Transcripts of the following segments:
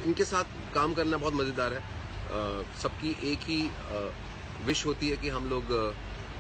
इनके साथ काम करना बहुत मज़ेदार है। सबकी एक ही विश होती है कि हम लोग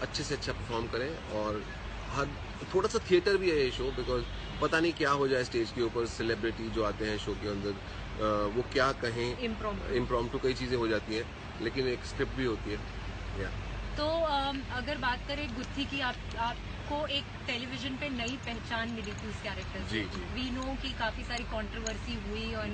अच्छे से अच्छा परफॉर्म करें, और हर थोड़ा सा थिएटर भी है ये शो, बिकॉज पता नहीं क्या हो जाए स्टेज के ऊपर, सेलिब्रिटी जो आते हैं शो के अंदर वो क्या कहें, इम्प्रॉम्प्टू कई चीज़ें हो जाती हैं, लेकिन एक स्क्रिप्ट भी होती है। या तो अगर बात करें गुत्थी की, आपको एक टेलीविजन पे नई पहचान मिली थी उस कैरेक्टर से। वी नो कि काफी सारी कंट्रोवर्सी हुई और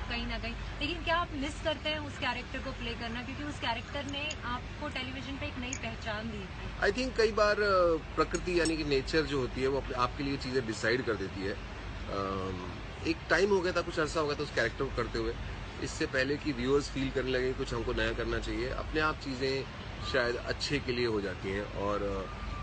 कहीं ना कहीं, लेकिन क्या आप मिस करते हैं उस कैरेक्टर को प्ले करना, क्योंकि उस कैरेक्टर ने आपको टेलीविजन पे एक नई पहचान दी थी? आई थिंक कई बार प्रकृति यानी कि नेचर जो होती है वो आपके लिए चीज़ें डिसाइड कर देती है। एक टाइम हो गया था, कुछ अर्सा हो गया था उस कैरेक्टर को करते हुए, इससे पहले कि व्यूअर्स फील करने लगे कुछ हमको नया करना चाहिए। अपने आप चीज़ें शायद अच्छे के लिए हो जाती हैं, और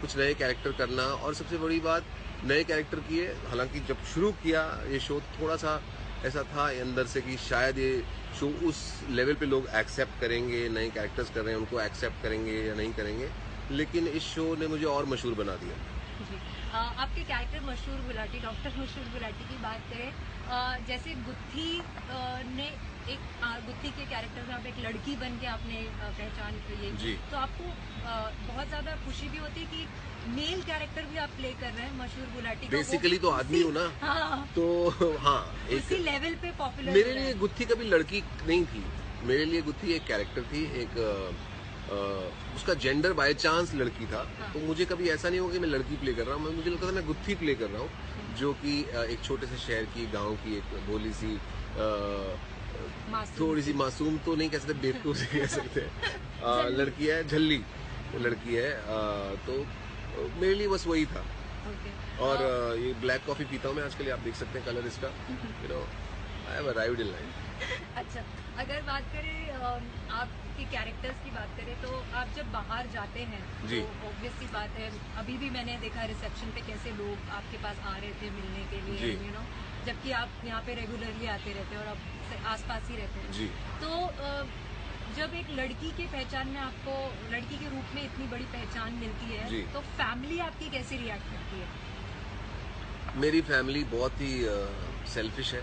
कुछ नए कैरेक्टर करना, और सबसे बड़ी बात नए कैरेक्टर की है। हालांकि जब शुरू किया ये शो थोड़ा सा ऐसा था अंदर से कि शायद ये शो उस लेवल पे लोग एक्सेप्ट करेंगे, नए कैरेक्टर्स कर रहे हैं उनको एक्सेप्ट करेंगे या नहीं करेंगे, लेकिन इस शो ने मुझे और मशहूर बना दिया। जी। आपके कैरेक्टर मशहूर गुलाटी, डॉक्टर मशहूर गुलाटी की बात करें, जैसे गुत्थी ने गुत्थी के कैरेक्टर में आप एक लड़की बन के आपने पहचान की, तो आपको बहुत ज्यादा खुशी भी होती है कि मेल कैरेक्टर भी आप प्ले कर रहे हैं मशहूर गुलाटी का। बेसिकली तो आदमी हूँ ना। हाँ। तो हाँ, इसी लेवल पे पॉपुलर। मेरे लिए गुत्थी कभी लड़की नहीं थी, मेरे लिए गुत्थी एक कैरेक्टर थी, एक उसका जेंडर बाय चांस लड़की था। हाँ। तो मुझे कभी ऐसा नहीं होगा कि मैं लड़की प्ले कर रहा हूँ, मुझे लगता था मैं गुत्थी प्ले कर रहा हूँ, जो कि एक छोटे से शहर की, गांव की एक भोली सी, थोड़ी सी मासूम तो नहीं कह सकते, बेवकूफ से कह सकते हैं, लड़की है, झल्ली लड़की है। तो मेरे लिए बस वही था। और ये ब्लैक कॉफी पीता हूँ मैं आजकल, आप देख सकते हैं कलर इसका, you know, I have arrived in life. अच्छा, अगर बात करें आपके कैरेक्टर्स की बात करें, तो आप जब बाहर जाते हैं तो ऑब्वियस सी बात है, अभी भी मैंने देखा रिसेप्शन पे कैसे लोग आपके पास आ रहे थे मिलने के लिए, यू नो, जबकि आप यहाँ पे रेगुलरली आते रहते हैं और आप आसपास ही रहते हैं। तो जब एक लड़की के पहचान में आपको, लड़की के रूप में इतनी बड़ी पहचान मिलती है, तो फैमिली आपकी कैसे रिएक्ट करती है? मेरी फैमिली बहुत ही सेल्फिश है।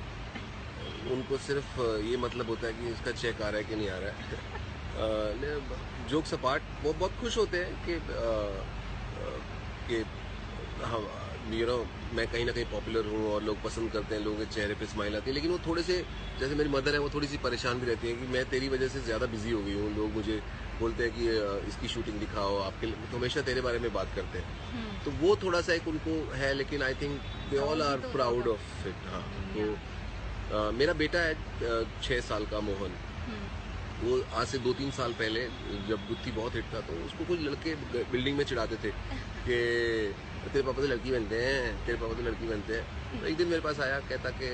उनको सिर्फ ये मतलब होता है कि इसका चेक आ रहा है कि नहीं आ रहा है। जोक्स अपार्ट, वो बहुत खुश होते हैं कि हाँ, यू नो, मैं कहीं ना कहीं पॉपुलर हूँ और लोग पसंद करते हैं, लोगों के चेहरे पे स्माइल आती है। लेकिन वो थोड़े से, जैसे मेरी मदर है, वो थोड़ी सी परेशान भी रहती है कि मैं तेरी वजह से ज़्यादा बिजी हो गई हूँ। लोग मुझे बोलते हैं कि इसकी शूटिंग दिखाओ, आपके तो हमेशा तेरे बारे में बात करते हैं। तो वो थोड़ा सा एक उनको है, लेकिन I think they all are proud of it. हाँ, तो मेरा बेटा है 6 साल का, मोहन, वो आज से 2-3 साल पहले जब गुत्थी बहुत हिट था, तो उसको कुछ लड़के बिल्डिंग में चिढ़ाते थे कि तेरे पापा तो लड़की बनते हैं, तेरे पापा तो लड़की बनते हैं। तो एक दिन मेरे पास आया, कहता कि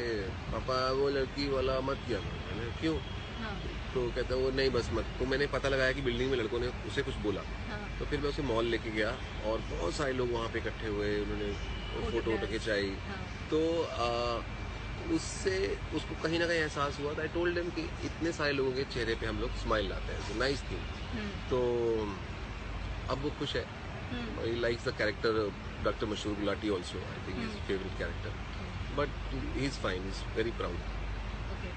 पापा वो लड़की वाला मत किया। मैंने क्यों? तो कहता वो नहीं बस मत। तो मैंने पता लगाया कि बिल्डिंग में लड़कों ने उसे कुछ बोला। तो फिर मैं उसे मॉल लेके गया और बहुत सारे लोग वहाँ पे इकट्ठे हुए, उन्होंने फोटो खिंचाई। तो उससे उसको कहीं ना कहीं एहसास हुआ। आई टोल्ड हिम कि इतने सारे लोगों के चेहरे पे हम लोग स्माइल लाते हैं, नाइस थिंग। तो अब वो खुश है। He likes the character Dr. Mashhoor Gulati also. I think his favorite character. But he's fine. He's very proud. Okay.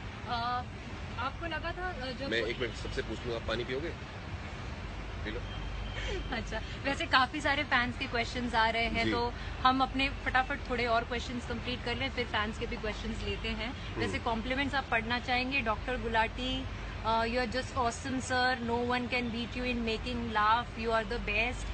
आपको लगा था जब मैं एक मिनट सबसे पूछ लूँ, आप पानी पियोगे? P low. अच्छा, वैसे काफी सारे फैंस के क्वेश्चंस आ रहे हैं, तो हम अपने फटाफट थोड़े और क्वेश्चंस कंप्लीट कर लें, फिर फैंस के भी क्वेश्चंस लेते हैं। वैसे कॉम्प्लीमेंट्स आप पढ़ना चाहेंगे? Doctor Gulati, you are just awesome sir, no one can beat you in making laugh, you are the best.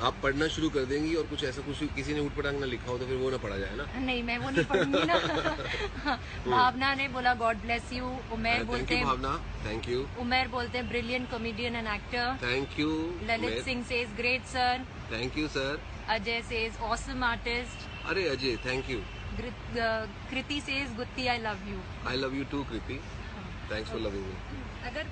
आप पढ़ना शुरू कर देंगी और कुछ ऐसा कुछ किसी ने उठपटांग ना लिखा हो तो फिर वो ना पढ़ा जाए ना। नहीं, मैं वो नहीं पढ़ूंगी ना। भावना ने बोला गॉड ब्लेस यू। उमेर बोलते हैं भावना, थैंक यू। उमेर बोलते हैं brilliant comedian and actor, thank you. Lalit Singh says great sir, thank you sir. Ajay says awesome artist, अरे Ajay thank you. Kriti says cutie I love you. I love you too Kriti, thanks for loving me. अगर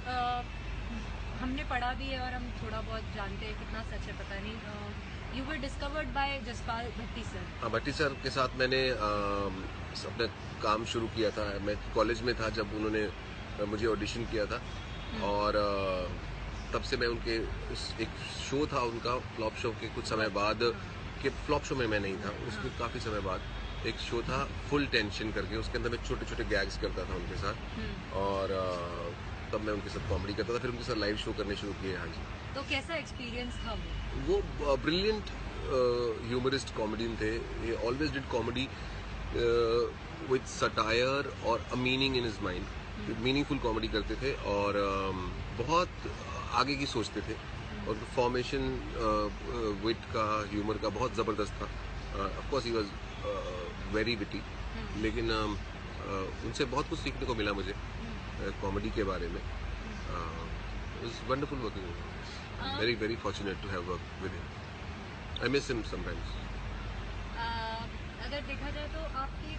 हमने पढ़ा भी है और हम थोड़ा बहुत जानते हैं, कितना सच है पता नहीं, you were discovered by Jaspal Bhatti sir. हाँ, भट्टी सर के साथ मैंने अपना काम शुरू किया था। मैं कॉलेज में था जब उन्होंने मुझे ऑडिशन किया था, और तब से मैं उनके एक शो था उनका फ्लॉप शो के कुछ समय बाद, के फ्लॉप शो में मैं नहीं था, उसके काफ़ी समय बाद एक शो था फुल टेंशन करके, उसके अंदर मैं छोटे छोटे गैग्स करता था उनके साथ, और तब मैं उनके साथ कॉमेडी करता था, फिर उनके साथ लाइव शो करने शुरू किए। हाँ जी। तो कैसा एक्सपीरियंस था वो ब्रिलियंट ह्यूमरिस्ट कॉमेडियन थे। ये always did comedy with satire और a meaning in his mind. Meaningful comedy करते थे और बहुत आगे की सोचते थे, और फॉर्मेशन विट का, ह्यूमर का बहुत ज़बरदस्त था। Of course he was very witty, लेकिन उनसे बहुत कुछ सीखने को मिला मुझे कॉमेडी के बारे में। It was wonderful working with him. Very very fortunate to have worked with him. I miss him sometimes. अगर देखा जाए तो आपकी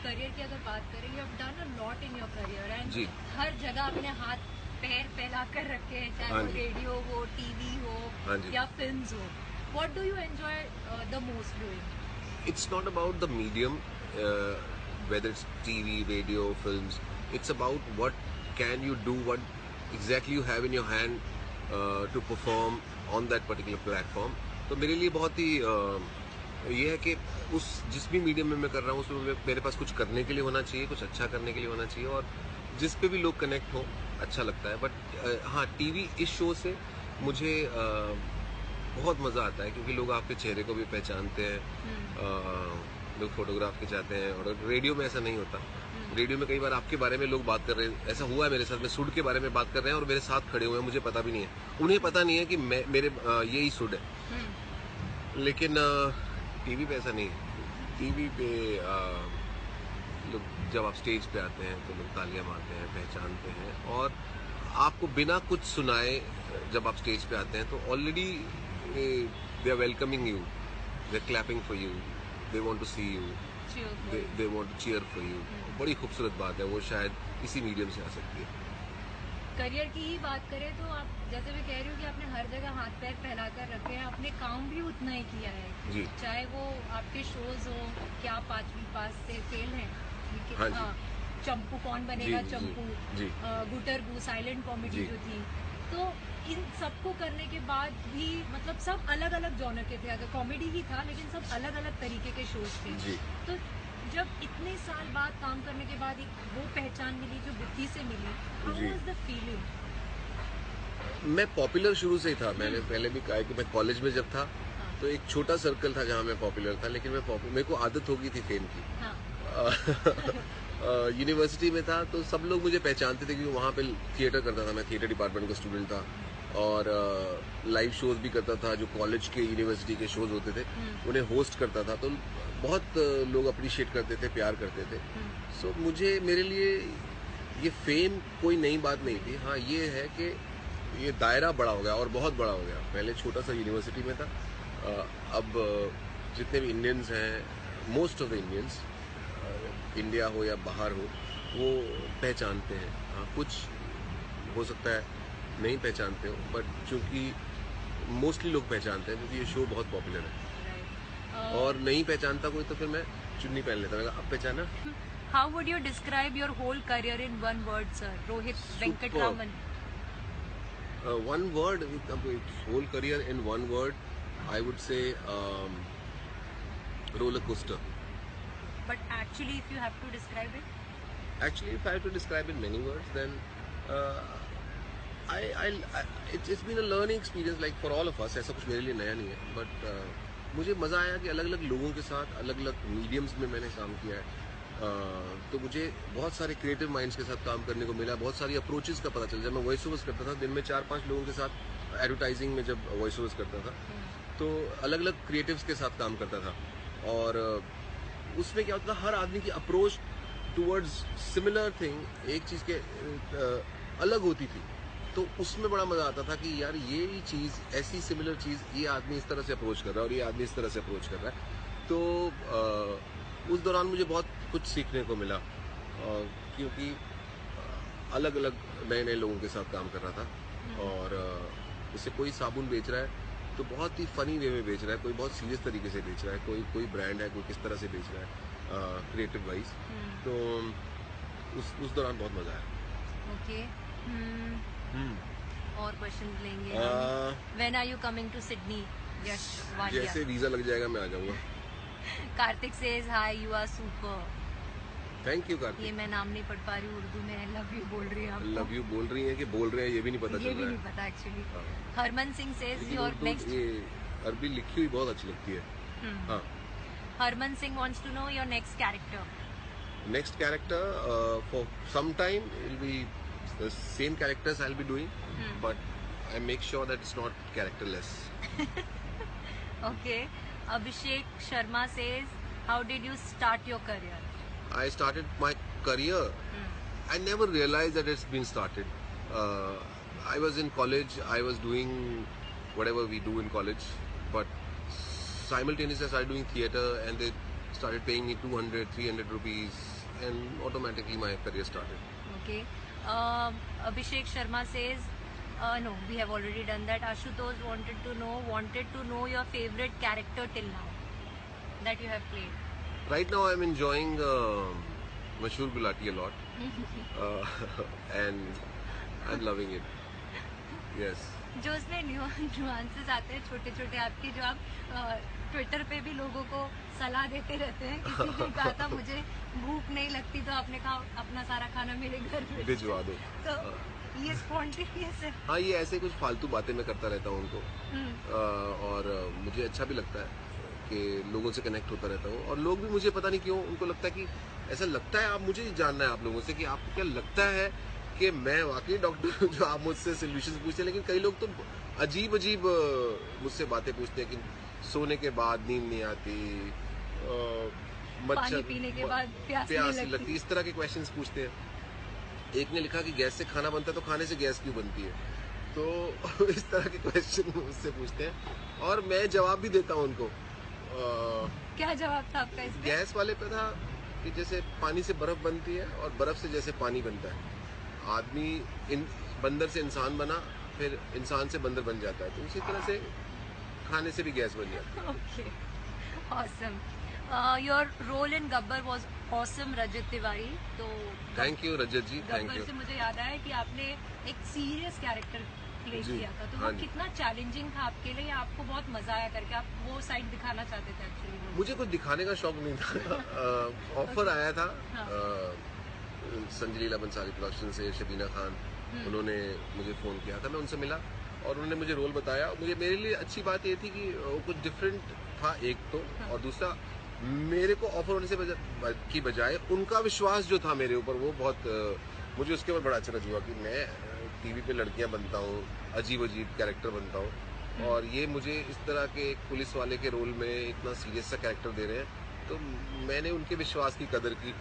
करियर की अगर बात करें, you have done a lot in your career and हर जगह अपने हाथ पैर फैला कर रखे हैं, चाहे वो रेडियो हो, टीवी हो या फिल्म्स हो। What do you enjoy the most doing? It's not about the medium, whether it's TV, radio, films. It's about what can you do, what exactly you have in your hand to perform on that particular platform. तो मेरे लिए बहुत ही ये है कि उस जिस भी मीडियम में मैं कर रहा हूँ उसमें मेरे पास कुछ करने के लिए होना चाहिए, कुछ अच्छा करने के लिए होना चाहिए, और जिस पे भी लोग कनेक्ट हो अच्छा लगता है। बट हाँ, टीवी इस शो से मुझे बहुत मज़ा आता है, क्योंकि लोग आपके चेहरे को भी पहचानते हैं, लोग फोटोग्राफ खिंचाते हैं, और रेडियो में ऐसा नहीं होता। रेडियो में कई बार आपके बारे में लोग बात कर रहे हैं, ऐसा हुआ है मेरे साथ, मैं सुड के बारे में बात कर रहे हैं और मेरे साथ खड़े हुए हैं, मुझे पता भी नहीं है, उन्हें पता नहीं है कि मेरे यही सुड है। लेकिन टीवी पे ऐसा नहीं है। टीवी पे लोग जब आप स्टेज पे आते हैं तो लोग तालियां मारते हैं, पहचानते हैं, और आपको बिना कुछ सुनाए जब आप स्टेज पे आते हैं तो already they are welcoming you, they are clapping for you, they want to see you, they want to cheer for you। बड़ी खूबसूरत बात है, वो शायद इसी मीडियम से आ सकती है। करियर की ही बात करें तो आप जैसे मैं कह रही हूँ कि आपने हर जगह हाथ पैर फैलाकर रखे हैं, आपने काम भी उतना ही किया है जी। चाहे वो आपके शोज हो, क्या 5वीं पास से फेल हैं, हाँ, चंपू कौन बनेगा चंपू, गुटरगू साइलेंट कॉमेडी जो थी, तो इन सबको करने के बाद भी मतलब सब अलग अलग जॉनर के थे, अगर कॉमेडी ही था लेकिन सब अलग अलग तरीके के शोज थे। तो जब इतने साल बाद काम करने के बाद एक वो पहचान मिली जो बुद्धि से मिली, हाउ वाज द फीलिंग? मैं पॉपुलर शुरू से ही था। मैंने पहले भी कहा कि मैं कॉलेज में जब था तो एक छोटा सर्कल था जहाँ मैं पॉपुलर था, लेकिन मेरे को आदत हो गई थी फेम की। यूनिवर्सिटी में था तो सब लोग मुझे पहचानते थे, क्योंकि वहाँ पे थिएटर करता था, मैं थिएटर डिपार्टमेंट का स्टूडेंट था, और लाइव शोज भी करता था, जो कॉलेज के यूनिवर्सिटी के शोज होते थे उन्हें होस्ट करता था, तो बहुत लोग अप्रिशिएट करते थे, प्यार करते थे। सो मेरे लिए ये फेम कोई नई बात नहीं थी। हाँ, ये है कि ये दायरा बड़ा हो गया और बहुत बड़ा हो गया। पहले छोटा सा यूनिवर्सिटी में था, अब जितने भी इंडियंस हैं, most of the Indians, India हो या बाहर हो, वो पहचानते हैं। हाँ, कुछ हो सकता है नहीं पहचानते हो, बट चूंकि मोस्टली लोग पहचानते हैं क्योंकि ये शो बहुत पॉपुलर है। और नहीं पहचानता कोई तो फिर मैं चुन्नी पहन लेता, मैं अब पहचाना। How would you describe your whole career in one word, sir? Rohit Venkataraman. One word, whole career in one word, I would say roller coaster. But actually, if you have to describe it? Actually, if I have to describe in many words, then it's been a learning experience, like for all of us. ऐसा कुछ मेरे लिए नया नहीं है, but मुझे मज़ा आया कि अलग अलग लोगों के साथ अलग अलग मीडियम्स में मैंने काम किया है। तो मुझे बहुत सारे क्रिएटिव माइंड्स के साथ काम करने को मिला, बहुत सारी अप्रोचेस का पता चला। जब मैं वॉइस ओवर्स करता था, दिन में 4-5 लोगों के साथ एडवर्टाइजिंग में जब वॉइस ओवर्स करता था, तो अलग अलग क्रिएटिव्स के साथ काम करता था, और उसमें क्या होता था, हर आदमी की अप्रोच टूवर्ड्स सिमिलर थिंग एक चीज़ के अलग होती थी। तो उसमें बड़ा मज़ा आता था कि यार ये चीज़, ऐसी सिमिलर चीज़, ये आदमी इस तरह से अप्रोच कर रहा है और ये आदमी इस तरह से अप्रोच कर रहा है। तो उस दौरान मुझे बहुत कुछ सीखने को मिला, क्योंकि अलग अलग नए नए लोगों के साथ काम कर रहा था। और जैसे कोई साबुन बेच रहा है तो बहुत ही फनी वे में बेच रहा है, कोई बहुत सीरियस तरीके से बेच रहा है, कोई ब्रांड है, कोई किस तरह से बेच रहा है क्रिएटिव वाइज। तो उस दौरान बहुत मजा आया। ओके, और क्वेश्चन लेंगे। When are you coming to Sydney? Yash Walia. जैसे वीजा लग जाएगा मैं आ जाऊंगा। Kartik says hi you are super. Thank you ये कार्तिक। मैं नाम नहीं पढ़ पा रही हूँ उर्दू में, लव यू बोल रही है लव यू बोल रही हैं कि बोल रहे हैं ये भी नहीं पता ये चल भी रहा नहीं है। पता एक्चुअली। हाँ। हरमन सिंह सेज लेकिन योर उर्दू नेक्स्ट। ये अरबी लिखी हुई बहुत अच्छी लगती है। हाँ। Harman Singh wants to know your next character. Next character, for some time it will be the same characters I'll be doing, but I make sure that it's not characterless. Okay. Abhishek Sharma says, how did you start your career? I started my career. I never realized that it's been started. I was in college. I was doing whatever we do in college, but simultaneously I started doing theatre, and they started paying me 200, 300 rupees, and automatically my career started. Okay. Abhishek Sharma says, no, we have already done that. Ashutosh wanted to know your favorite character till now that you have played. Right now I'm enjoying Mashhoor Gulati a lot, and I'm loving it. Yes. जो उसमें nuances आते हैं छोटे छोटे आपके, जो आप Twitter पे भी लोगों को सलाह देते रहते हैं। किसी ने कहा था मुझे भूख नहीं लगती तो आपने कहा अपना सारा खाना मेरे घर में भिजवा दो। तो ये स्पॉन्टेनियस है। हाँ, ये ऐसे कुछ फालतू बातें मैं करता रहता हूँ उनको, और मुझे अच्छा भी लगता है कि लोगों से कनेक्ट होता रहता हूँ, और लोग भी मुझे पता नहीं क्यों उनको लगता है कि ऐसा लगता है। आप मुझे जानना है आप लोगों से कि आपको क्या लगता है कि मैं वाकई डॉक्टर हूँ जो आप मुझसे सोल्यूशन पूछते हैं। लेकिन कई लोग तो अजीब अजीब मुझसे बातें पूछते हैं कि सोने के बाद नींद नहीं आती, पानी पीने के बाद प्यास नहीं लगती, इस तरह के क्वेश्चंस पूछते हैं। एक ने लिखा कि गैस से खाना बनता है तो खाने से गैस क्यों बनती है, तो इस तरह के क्वेश्चन मुझसे पूछते हैं, और मैं जवाब भी देता हूँ उनको। क्या जवाब था आपका इस पे? गैस वाले पे था कि जैसे पानी से बर्फ बनती है और बर्फ से जैसे पानी बनता है, आदमी बंदर से इंसान बना, फिर इंसान से बंदर बन जाता है, तो उसी तरह से खाने से भी गैस बन जाती है। Okay, awesome. Your role in Gabbar was awesome Rajat Tiwari. तो thank you Rajat ji, thank Gabbar you. से मुझे याद आया कि आपने एक सीरियस कैरेक्टर प्ले जी, किया था, तो हाँ वो जी। कितना चैलेंजिंग था आपके लिए, या आपको बहुत मजा आया करके, आप वो साइड दिखाना चाहते थे एक्चुअली? मुझे कुछ दिखाने का शौक नहीं था। ऑफर आया था संजलीला बंसाली प्रोडक्शन से, शबीना खान, उन्होंने मुझे फोन किया था, मैं उनसे मिला और उन्होंने मुझे रोल बताया। मुझे मेरे लिए अच्छी बात ये थी कि वो कुछ डिफरेंट था एक तो, और दूसरा मेरे को ऑफर होने से की बजाय उनका विश्वास जो था मेरे ऊपर, वो बहुत मुझे उसके ऊपर बड़ा अचरज हुआ कि मैं टीवी पे लड़कियां बनता हूँ, अजीब अजीब कैरेक्टर बनता हूँ, और ये मुझे इस तरह के एक पुलिस वाले के रोल में इतना सीरियस सा कैरेक्टर दे रहे हैं। तो मैंने उनके विश्वास की कदर की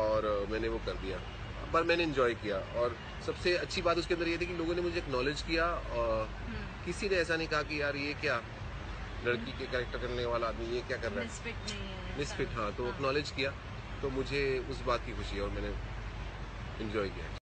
और मैंने वो कर दिया, पर मैंने एंजॉय किया। और सबसे अच्छी बात उसके अंदर ये थी कि लोगों ने मुझे एक्नॉलेज किया, और किसी ने ऐसा नहीं कहा कि यार ये क्या लड़की के कैरेक्टर करने वाला आदमी ये क्या कर रहा है, मिसफिट नहीं है, मिसफिट। हाँ, तो एक्नॉलेज किया, तो मुझे उस बात की खुशी है और मैंने एंजॉय किया।